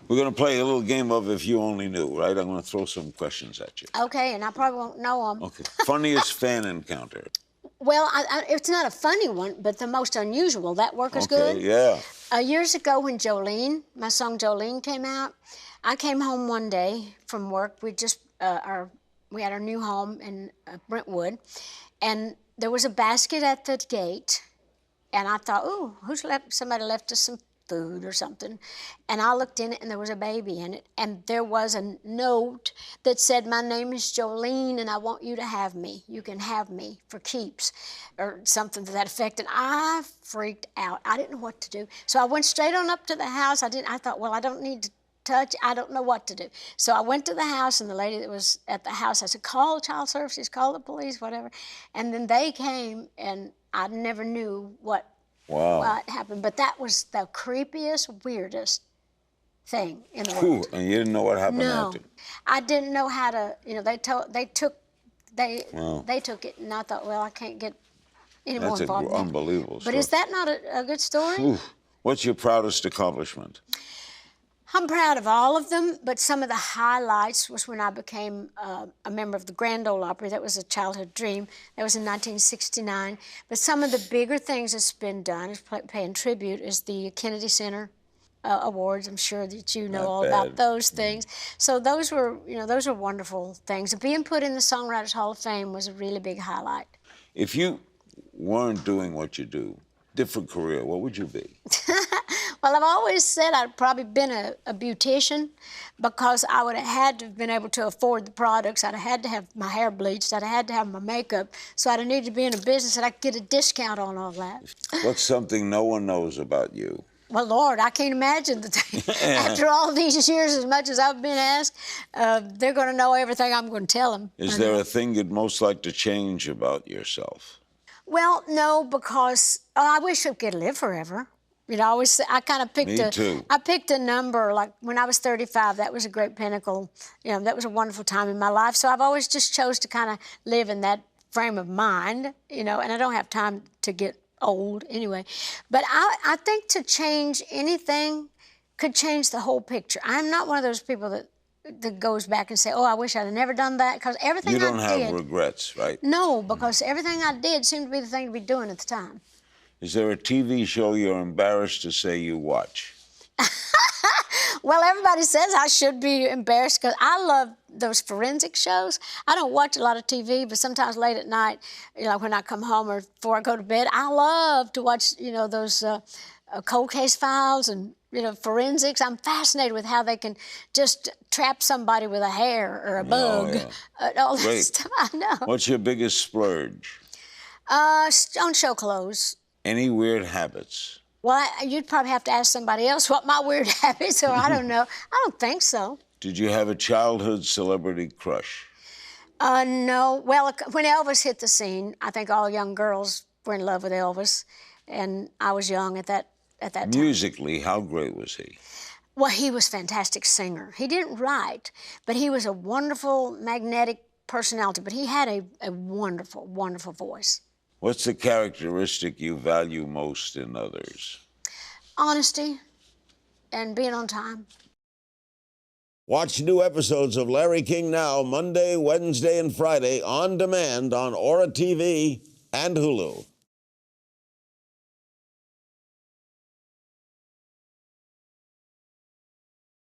We're going to play a little game of If You Only Knew, right? I'm going to throw some questions at you. Okay, and I probably won't know them. Okay. Funniest fan encounter? Well, it's not a funny one, but the most unusual. That work is good? Okay, yeah. Years ago when Jolene, my song Jolene came out, I came home one day from work. We just, we had our new home in Brentwood, and there was a basket at the gate, and I thought, ooh, somebody left us some food or something. And I looked in it, and there was a baby in it, and there was a note that said, my name is Jolene, and I want you to have me. You can have me for keeps, or something to that effect. And I freaked out. I didn't know what to do. So I went straight on up to the house. I thought, well, I don't need to touch. I don't know what to do. So I went to the house, and the lady that was at the house, I said, call child services, call the police, whatever. And then they came, and I never knew what happened. But that was the creepiest, weirdest thing in the world. And you didn't know what happened after? I didn't know how to, they took it, and I thought, well, I can't get any more involved. That's an unbelievable story. But is that not a good story? Ooh. What's your proudest accomplishment? I'm proud of all of them, but some of the highlights was when I became a member of the Grand Ole Opry. That was a childhood dream. That was in 1969. But some of the bigger things that's been done, is paying tribute, is the Kennedy Center Awards. I'm sure that you know all about those things. So those were, those are wonderful things. Being put in the Songwriters Hall of Fame was a really big highlight. If you weren't doing what you do, different career, what would you be? Well, I've always said I'd probably been a beautician, because I would have had to have been able to afford the products. I'd have had to have my hair bleached. I'd have had to have my makeup. So I'd have needed to be in a business that I could get a discount on all that. What's something no one knows about you? Well, Lord, I can't imagine that after all these years, as much as I've been asked, they're going to know everything I'm going to tell them. Is there a thing you'd most like to change about yourself? Well, no, because I wish I could live forever. I kind of picked I picked a number, like when I was 35, that was a great pinnacle. That was a wonderful time in my life. So I've always just chose to kind of live in that frame of mind, and I don't have time to get old anyway. But I think to change anything could change the whole picture. I'm not one of those people that goes back and say, oh, I wish I'd have never done that, because everything I did... You don't have regrets, right? No, because everything I did seemed to be the thing to be doing at the time. Is there a TV show you're embarrassed to say you watch? Well, everybody says I should be embarrassed, because I love those forensic shows. I don't watch a lot of TV, but sometimes late at night, when I come home or before I go to bed, I love to watch, those cold case files and, forensics. I'm fascinated with how they can just trap somebody with a hair or a bug. All that stuff, I know. What's your biggest splurge? On show clothes. Any weird habits? Well, you'd probably have to ask somebody else what my weird habits are. I don't know. I don't think so. Did you have a childhood celebrity crush? No. Well, when Elvis hit the scene, I think all young girls were in love with Elvis, and I was young at that time. Musically, how great was he? Well, he was a fantastic singer. He didn't write, but he was a wonderful, magnetic personality. But he had a wonderful, wonderful voice. What's the characteristic you value most in others? Honesty and being on time. Watch new episodes of Larry King Now Monday, Wednesday, and Friday on demand on Aura TV and Hulu.